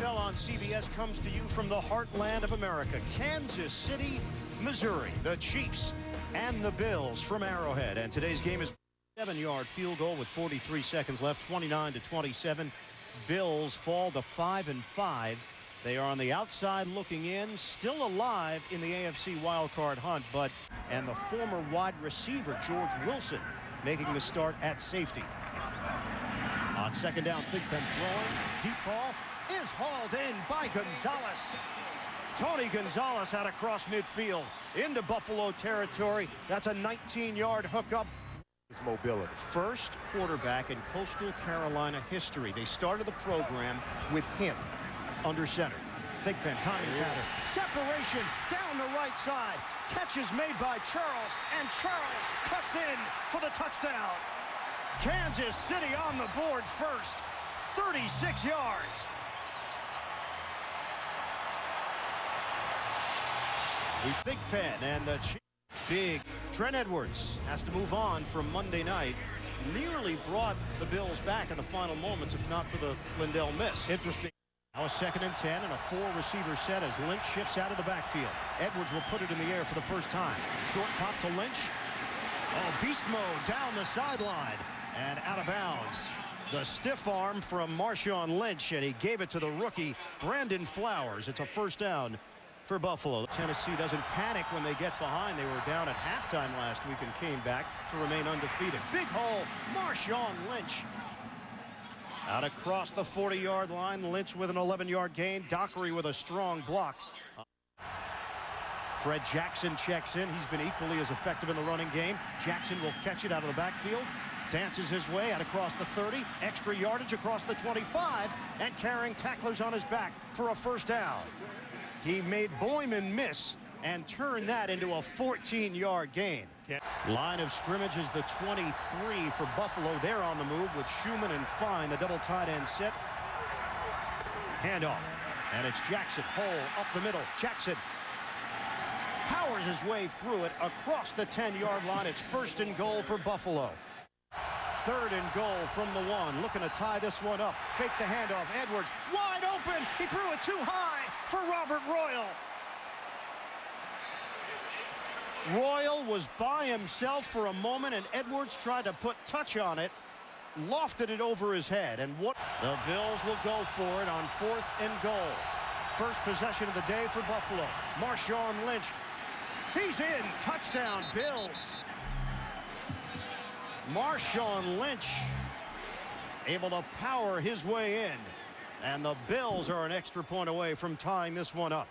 NFL on CBS comes to you from the heartland of America, Kansas City, Missouri. The Chiefs and the Bills from Arrowhead. And today's game is a 7-yard field goal with 43 seconds left, 29-27. Bills fall to 5-5. They are on the outside looking in, still alive in the AFC wildcard hunt, and the former wide receiver, George Wilson, making the start at safety. On second down, Thigpen throwing. Deep ball is hauled in by Gonzalez. Tony Gonzalez out across midfield into Buffalo territory. That's a 19-yard hookup. His mobility. First quarterback in Coastal Carolina history. They started the program with him under center. Thigpen, timing pattern. Separation down the right side. Catch is made by Charles, and Charles cuts in for the touchdown. Kansas City on the board first. 36 yards. Thigpen and the big Trent Edwards has to move on from Monday night. Nearly brought the Bills back in the final moments, if not for the Lindell miss. Interesting. Now a 2nd and 10 and a 4-receiver set as Lynch shifts out of the backfield. Edwards will put it in the air for the first time. Short pop to Lynch. Oh, beast mode down the sideline and out of bounds. The stiff arm from Marshawn Lynch, and he gave it to the rookie Brandon Flowers. It's a first down for Buffalo. Tennessee doesn't panic when they get behind. They were down at halftime last week and came back to remain undefeated. Big hole, Marshawn Lynch. Out across the 40-yard line, Lynch with an 11-yard gain. Dockery with a strong block. Fred Jackson checks in. He's been equally as effective in the running game. Jackson will catch it out of the backfield. Dances his way out across the 30. Extra yardage across the 25. And carrying tacklers on his back for a first down. He made Boyman miss and turned that into a 14-yard gain. Line of scrimmage is the 23 for Buffalo. They're on the move with Schumann and Fine, the double tight end set. Handoff. And it's Jackson. Hole up the middle. Jackson powers his way through it across the 10-yard line. It's 1st and goal for Buffalo. 3rd and goal from the 1. Looking to tie this one up. Fake the handoff. Edwards wide open. He threw it too high for Robert Royal. Royal was by himself for a moment, and Edwards tried to put touch on it, lofted it over his head, and what the Bills will go for it on 4th and goal. First possession of the day for Buffalo. Marshawn Lynch. He's in. Touchdown, Bills. Marshawn Lynch able to power his way in, and the Bills are an extra point away from tying this one up.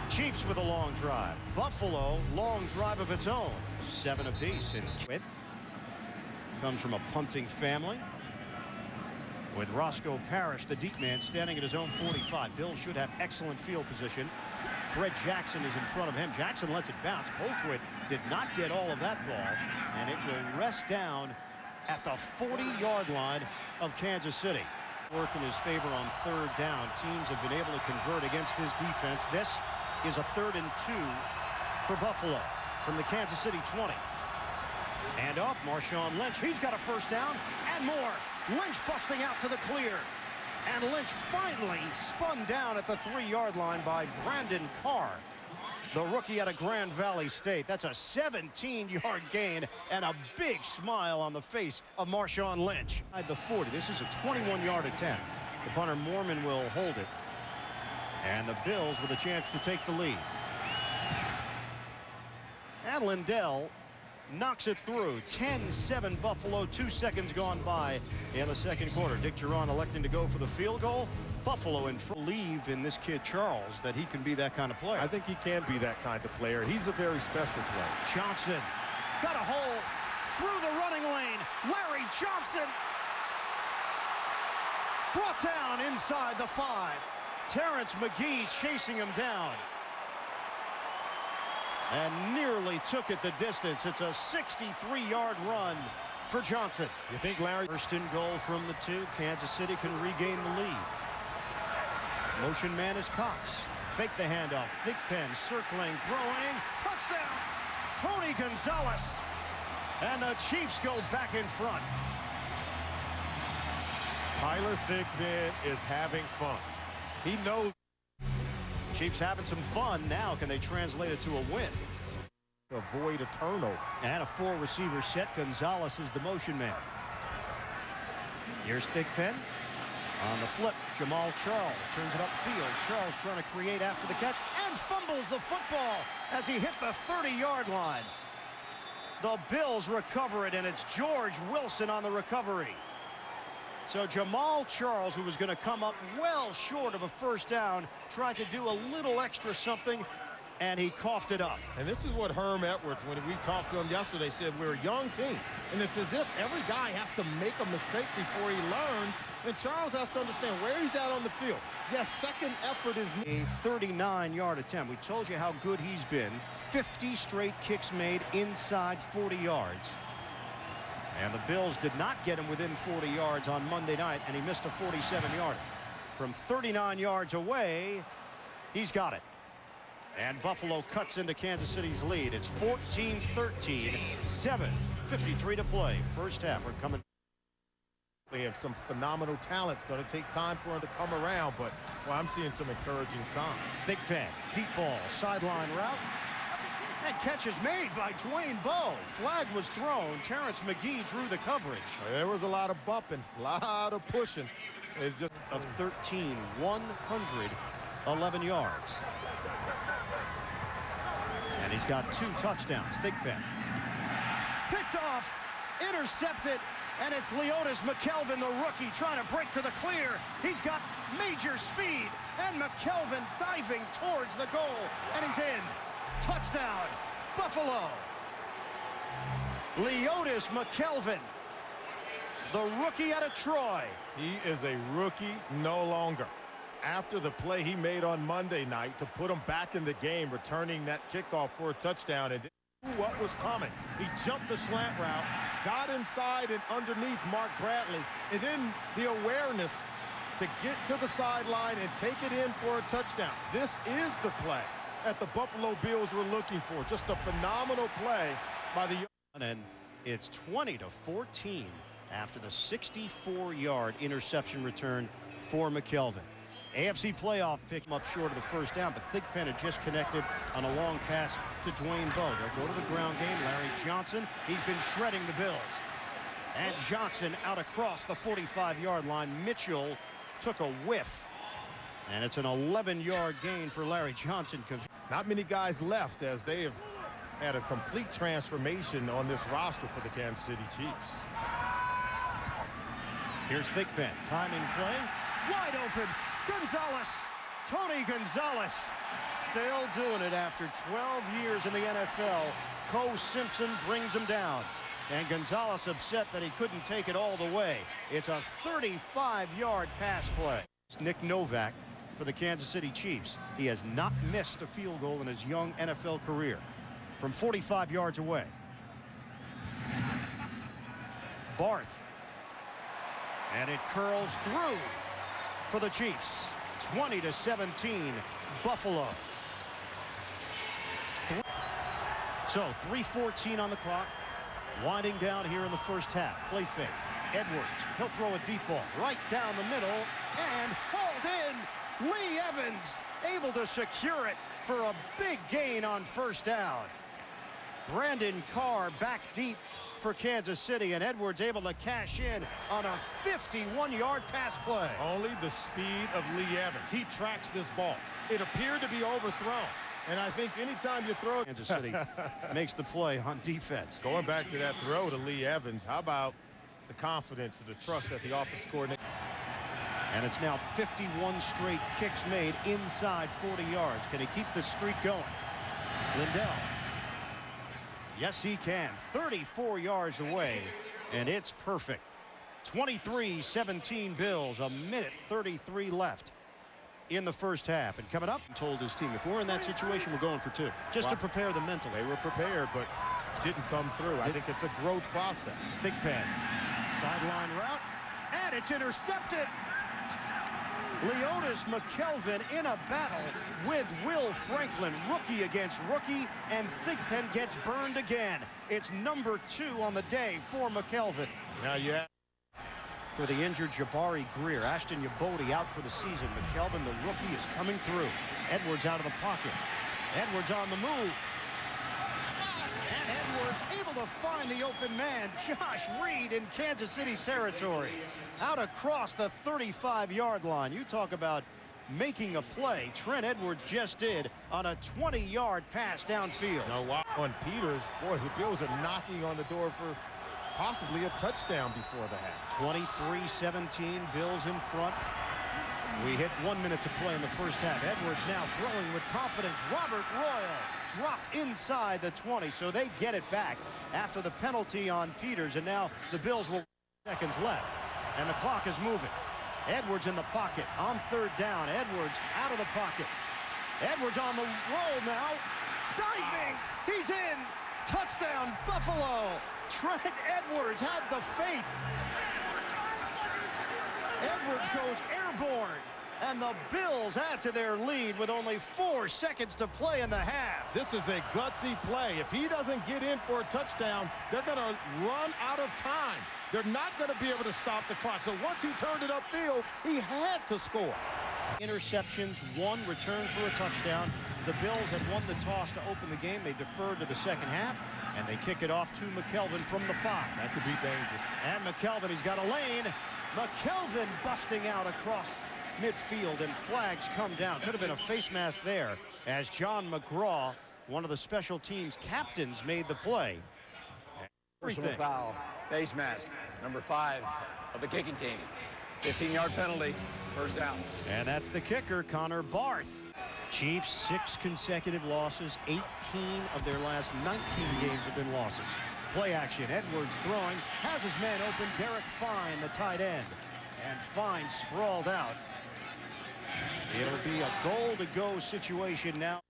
Chiefs with a long drive. Buffalo, long drive of its own. 7 apiece. And comes from a punting family with Roscoe Parrish, the deep man, standing at his own 45. Bills should have excellent field position. Fred Jackson is in front of him. Jackson lets it bounce. Colquitt did not get all of that ball, and it will rest down at the 40-yard line of Kansas City. Work in his favor on 3rd down. Teams have been able to convert against his defense. This is a 3rd and 2 for Buffalo from the Kansas City 20. And off Marshawn Lynch. He's got a first down and more. Lynch busting out to the clear. And Lynch finally spun down at the 3-yard line by Brandon Carr, the rookie out of Grand Valley State. That's a 17-yard gain and a big smile on the face of Marshawn Lynch. At the 40, this is a 21-yard attempt. The punter Mormon will hold it. And the Bills with a chance to take the lead. And Lindell knocks it through. 10-7 Buffalo. 2 seconds gone by in the 2nd quarter. Dick Geron electing to go for the field goal. Buffalo believe in this kid Charles that he can be that kind of player. I think he can be that kind of player. He's a very special player. Johnson got a hole through the running lane. Larry Johnson brought down inside the 5. Terrence McGee chasing him down. And nearly took it the distance. It's a 63-yard run for Johnson. You think Larry? 1st and goal from the 2. Kansas City can regain the lead. Motion man is Cox. Fake the handoff. Thigpen circling, throwing. Touchdown! Tony Gonzalez. And the Chiefs go back in front. Tyler Thigpen is having fun. He knows. Chiefs having some fun. Now can they translate it to a win? Avoid a turnover. And a 4-receiver set. Gonzalez is the motion man. Here's Thigpen. On the flip, Jamal Charles turns it upfield. Charles trying to create after the catch and fumbles the football as he hit the 30-yard line. The Bills recover it, and it's George Wilson on the recovery. So Jamal Charles, who was going to come up well short of a first down, tried to do a little extra something, and he coughed it up. And this is what Herm Edwards, when we talked to him yesterday, said we're a young team. And it's as if every guy has to make a mistake before he learns. And Charles has to understand where he's at on the field. Yes, second effort is a 39-yard attempt. We told you how good he's been. 50 straight kicks made inside 40 yards. And the Bills did not get him within 40 yards on Monday night, and he missed a 47-yarder. From 39 yards away, he's got it. And Buffalo cuts into Kansas City's lead. It's 14-13, 7:53 to play. First half, we're coming. They have some phenomenal talent. It's going to take time for him to come around, but well, I'm seeing some encouraging signs. Thigpen, deep ball, sideline route. And catch is made by Dwayne Bowe. Flag was thrown. Terrence McGee drew the coverage. There was a lot of bumping, a lot of pushing. It just of 13, 111 yards. And he's got 2 touchdowns. Thigpen. Picked off, intercepted, and it's Leotis McKelvin, the rookie, trying to break to the clear. He's got major speed, and McKelvin diving towards the goal, and he's in. Touchdown, Buffalo. Leotis McKelvin, the rookie out of Troy. He is a rookie no longer. After the play he made on Monday night to put him back in the game, returning that kickoff for a touchdown, and knew what was coming. He jumped the slant route, got inside and underneath Mark Bradley, and then the awareness to get to the sideline and take it in for a touchdown. This is the play that the Buffalo Bills were looking for. Just a phenomenal play by the... And it's 20-14 after the 64-yard interception return for McKelvin. AFC playoff picked him up short of the first down, but Thigpen had just connected on a long pass to Dwayne Bowe. They'll go to the ground game. Larry Johnson, he's been shredding the Bills. And Johnson out across the 45-yard line. Mitchell took a whiff. And it's an 11-yard gain for Larry Johnson. Not many guys left as they have had a complete transformation on this roster for the Kansas City Chiefs. Here's Thigpen, timing play, wide open. Gonzalez, Tony Gonzalez, still doing it after 12 years in the NFL. Co Simpson brings him down. And Gonzalez upset that he couldn't take it all the way. It's a 35-yard pass play. It's Nick Novak for the Kansas City Chiefs. He has not missed a field goal in his young NFL career from 45 yards away. Barth. And it curls through for the Chiefs. 20-17, Buffalo. So 3:14 on the clock. Winding down here in the first half. Play fake. Edwards. He'll throw a deep ball right down the middle and hauled in. Lee Evans able to secure it for a big gain on first down. Brandon Carr back deep for Kansas City, and Edwards able to cash in on a 51-yard pass play. Only the speed of Lee Evans. He tracks this ball. It appeared to be overthrown. And I think anytime you throw it, Kansas City makes the play on defense. Going back to that throw to Lee Evans, how about the confidence and the trust that the offense coordinator. And it's now 51 straight kicks made inside 40 yards. Can he keep the streak going? Lindell. Yes, he can. 34 yards away, and it's perfect. 23-17 Bills, a minute 33 left in the first half. And coming up, he told his team, if we're in that situation, we're going for 2. Just to prepare them mentally. They were prepared, but didn't come through. I think it's a growth process. Thigpen, sideline route, and it's intercepted. Leotis McKelvin in a battle with Will Franklin, rookie against rookie, and Thigpen gets burned again. It's number 2 on the day for McKelvin. Now you have for the injured Jabari Greer. Ashton Yabodi out for the season. McKelvin, the rookie, is coming through. Edwards out of the pocket. Edwards on the move. And Edwards able to find the open man. Josh Reed in Kansas City territory. Out across the 35-yard line. You talk about making a play. Trent Edwards just did on a 20-yard pass downfield. Now, on Peters, boy, the Bills are knocking on the door for possibly a touchdown before the half. 23-17, Bills in front. We hit 1 minute to play in the first half. Edwards now throwing with confidence. Robert Royal dropped inside the 20, so they get it back after the penalty on Peters, and now the Bills will seconds left, and the clock is moving. Edwards in the pocket on third down. Edwards out of the pocket. Edwards on the roll now. Diving. He's in. Touchdown, Buffalo. Trent Edwards had the faith. Edwards goes airborne, and the Bills add to their lead with only 4 seconds to play in the half. This is a gutsy play. If he doesn't get in for a touchdown, they're going to run out of time. They're not going to be able to stop the clock. So once he turned it upfield, he had to score. Interceptions, 1 return for a touchdown. The Bills had won the toss to open the game. They deferred to the second half, and they kick it off to McKelvin from the 5. That could be dangerous. And McKelvin, he's got a lane. McKelvin busting out across midfield, and flags come down. Could have been a face mask there as John McGraw, one of the special teams captains, made the play. Personal foul, face mask, number 5 of the kicking team. 15-yard penalty, first down. And that's the kicker, Connor Barth. Chiefs 6 consecutive losses. 18 of their last 19 games have been losses. Play action. Edwards throwing, has his man open. Derek Fine, the tight end, and Fine sprawled out. It'll be a goal-to-go situation now.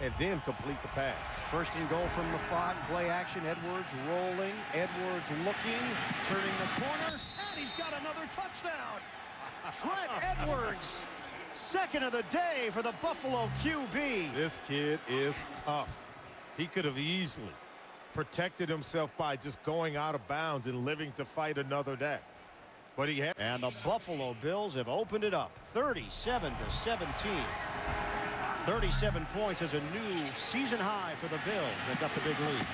And then complete the pass. First and goal from the 5. Play action. Edwards rolling. Edwards looking, turning the corner, and he's got another touchdown. Trent Edwards, second of the day for the Buffalo QB. This kid is tough. He could have easily protected himself by just going out of bounds and living to fight another day. But he had. And the Buffalo Bills have opened it up 37-17. 37 points is a new season high for the Bills. They've got the big lead.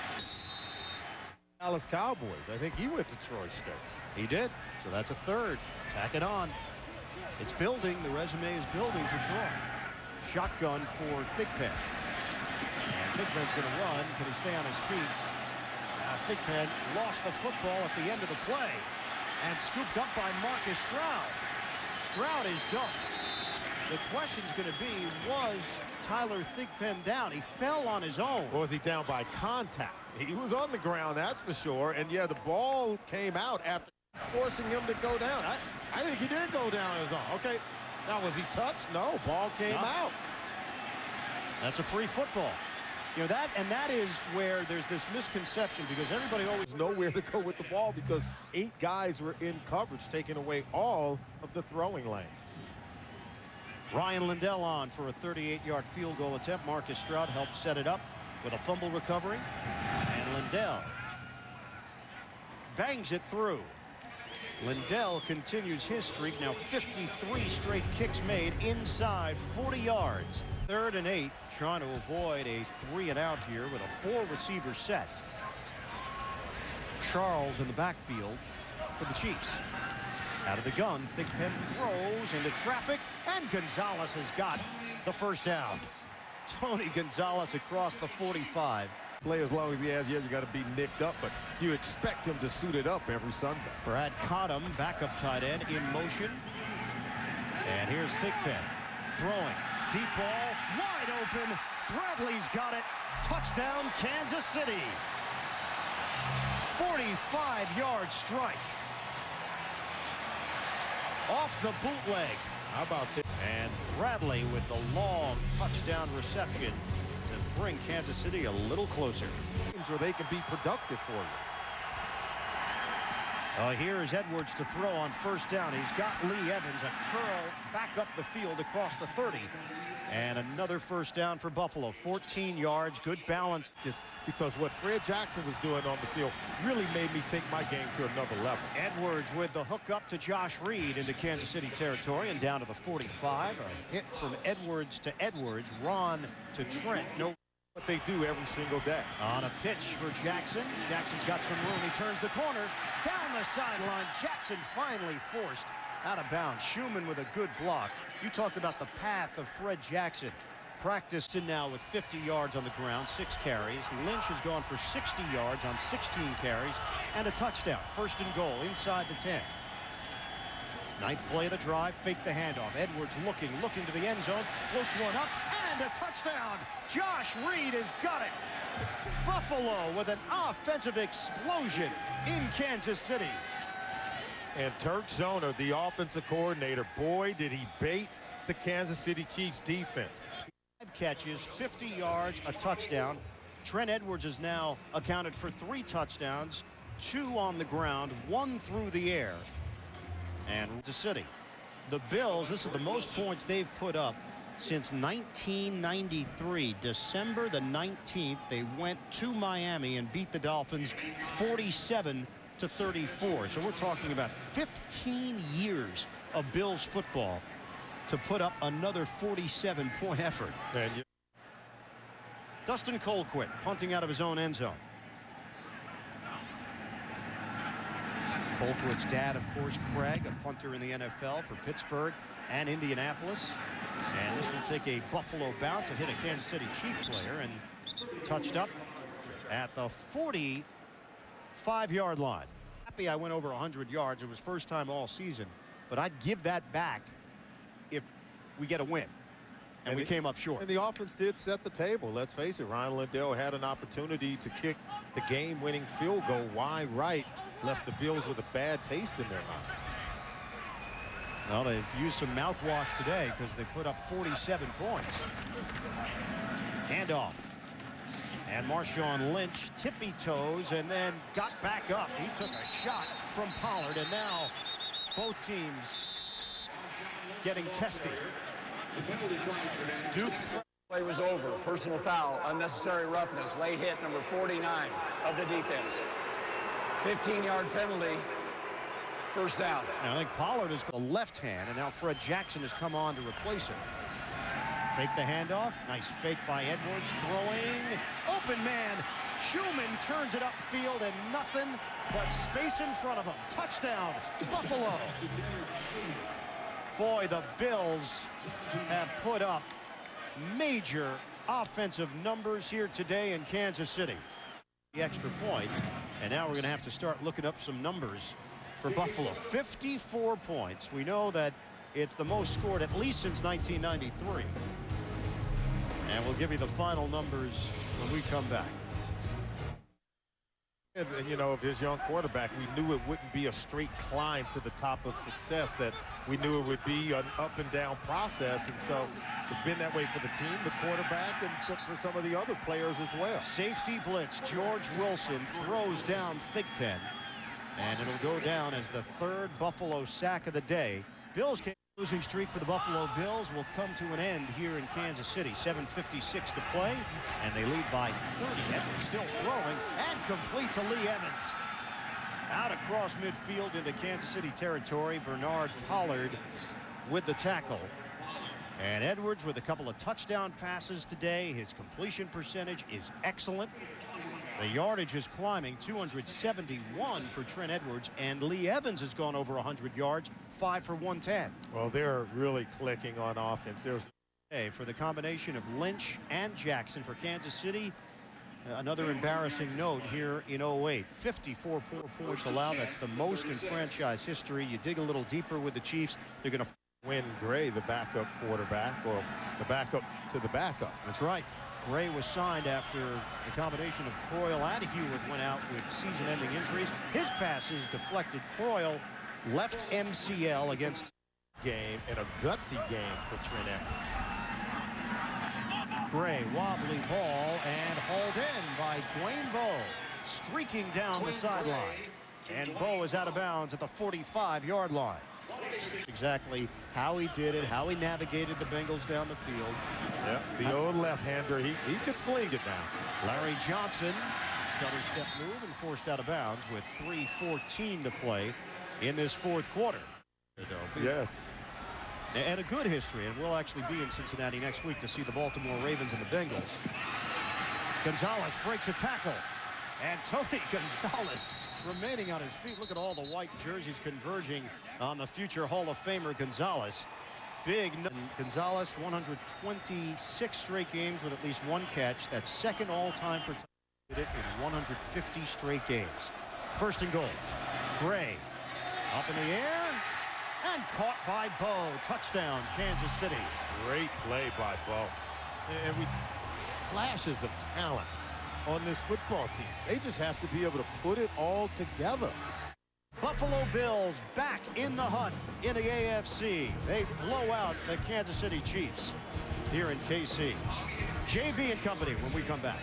Dallas Cowboys. I think he went to Troy State. He did. So that's a third. Tack it on. It's building. The resume is building for Troy. Shotgun for Thigpen. And Thigpen's going to run. Can he stay on his feet? Now Thigpen lost the football at the end of the play. And scooped up by Marcus Stroud. Stroud is dumped. The question's going to be, was Tyler Thigpen down? He fell on his own. Or was he down by contact? He was on the ground, that's for sure. And yeah, the ball came out after forcing him to go down. I think he did go down on his own. Okay, now was he touched? No, ball came out. That's a free football. You know, that is where there's this misconception, because everybody always nowhere to go with the ball because 8 guys were in coverage, taking away all of the throwing lanes. Ryan Lindell on for a 38-yard field goal attempt. Marcus Stroud helped set it up with a fumble recovery. And Lindell bangs it through. Lindell continues his streak. Now 53 straight kicks made inside 40 yards. 3rd and 8, trying to avoid a 3-and-out here with a 4-receiver set. Charles in the backfield for the Chiefs. Out of the gun, Thigpen throws into traffic, and Gonzalez has got the first down. Tony Gonzalez across the 45. Play as long as he has. Yeah, you got to be nicked up, but you expect him to suit it up every Sunday. Brad Cottam, backup tight end, in motion. And here's Thigpen throwing. Deep ball, wide open. Bradley's got it. Touchdown, Kansas City. 45-yard strike. Off the bootleg. How about this? And Bradley with the long touchdown reception to bring Kansas City a little closer. Where they can be productive for you. Here is Edwards to throw on first down. He's got Lee Evans, a curl back up the field across the 30. And another first down for Buffalo. 14 yards, good balance. Because what Fred Jackson was doing on the field really made me take my game to another level. Edwards with the hook up to Josh Reed into Kansas City territory and down to the 45. A hit from Edwards to Edwards. Ron to Trent. No. What they do every single day. On a pitch for Jackson. Jackson's got some room. He turns the corner. Down the sideline. Jackson finally forced out of bounds. Schumann with a good block. You talked about the path of Fred Jackson. Practiced in now with 50 yards on the ground, 6 carries. Lynch has gone for 60 yards on 16 carries and a touchdown. First and goal inside the 10. Ninth play of the drive, fake the handoff. Edwards looking to the end zone, floats one up, and a touchdown. Josh Reed has got it. Buffalo with an offensive explosion in Kansas City. And Turk Zoner, the offensive coordinator, boy, did he bait the Kansas City Chiefs defense. 5 catches, 50 yards, a touchdown. Trent Edwards has now accounted for 3 touchdowns, 2 on the ground, 1 through the air. And the City. The Bills, this is the most points they've put up since 1993. December the 19th, they went to Miami and beat the Dolphins 47-34. So we're talking about 15 years of Bills football to put up another 47-point effort. And Dustin Colquitt punting out of his own end zone. Colquitt's dad, of course, Craig, a punter in the NFL for Pittsburgh and Indianapolis. And this will take a Buffalo bounce and hit a Kansas City Chief player and touched up at the 45-yard line. Happy I went over 100 yards. It was first time all season, but I'd give that back if we get a win. And we came up short. And the offense did set the table. Let's face it, Ryan Lindell had an opportunity to kick the game-winning field goal wide right. Left the Bills with a bad taste in their mouth. Well, they've used some mouthwash today because they put up 47 points. Handoff. And Marshawn Lynch tippy toes and then got back up. He took a shot from Pollard, and now both teams getting testy. Duke. Play was over. Personal foul, unnecessary roughness, late hit number 49 of the defense. 15-yard penalty. First down. And I think Pollard is the left hand, and now Fred Jackson has come on to replace him. Fake the handoff. Nice fake by Edwards. Throwing. Open man. Schumann turns it upfield, and nothing but space in front of him. Touchdown, Buffalo. Boy, the Bills have put up major offensive numbers here today in Kansas City. The extra point, and now we're going to have to start looking up some numbers for Buffalo. 54 points. We know that it's the most scored at least since 1993. And we'll give you the final numbers when we come back. And you know, of his young quarterback, we knew it wouldn't be a straight climb to the top of success, that we knew it would be an up and down process. And so it's been that way for the team, the quarterback, and for some of the other players as well. Safety blitz. George Wilson throws down Thigpen, and it'll go down as the 3rd Buffalo sack of the day. Bills losing streak for the Buffalo Bills will come to an end here in Kansas City. 7:56 to play, and they lead by 30. Edwards still throwing and complete to Lee Evans. Out across midfield into Kansas City territory. Bernard Pollard with the tackle. And Edwards with a couple of touchdown passes today. His completion percentage is excellent. The yardage is climbing. 271 for Trent Edwards, and Lee Evans has gone over 100 yards, 5 for 110. Well, they're really clicking on offense. There's for the combination of Lynch and Jackson for Kansas City. Another embarrassing note here in 08. 54 points allowed. That's the most in franchise history. You dig a little deeper with the Chiefs, they're going to win Gray, the backup quarterback, or the backup to the backup. That's right. Gray was signed after the combination of Croyle and Hewitt went out with season-ending injuries. His passes deflected. Croyle left MCL against game, and a gutsy game for Trent Edwards. Gray, wobbly ball, and hauled in by Dwayne Bowe, streaking down the sideline. And Bowe is out of bounds at the 45-yard line. Exactly how he did it, how he navigated the Bengals down the field. Yeah, the old left-hander, he could sling it now. Larry Johnson, stutter step move and forced out of bounds with 3:14 to play in this fourth quarter. Yes. And a good history, and we'll actually be in Cincinnati next week to see the Baltimore Ravens and the Bengals. Gonzalez breaks a tackle, and Tony Gonzalez remaining on his feet. Look at all the white jerseys converging on the future Hall of Famer Gonzalez. Big Gonzalez, 126 straight games with at least one catch. That's second all-time for it in 150 straight games. First and goal. Gray up in the air and caught by Bo. Touchdown, Kansas City. Great play by Bo. And we flashes of talent on this football team. They just have to be able to put it all together. Buffalo Bills back in the hunt in the AFC. They blow out the Kansas City Chiefs here in KC. JB and company when we come back.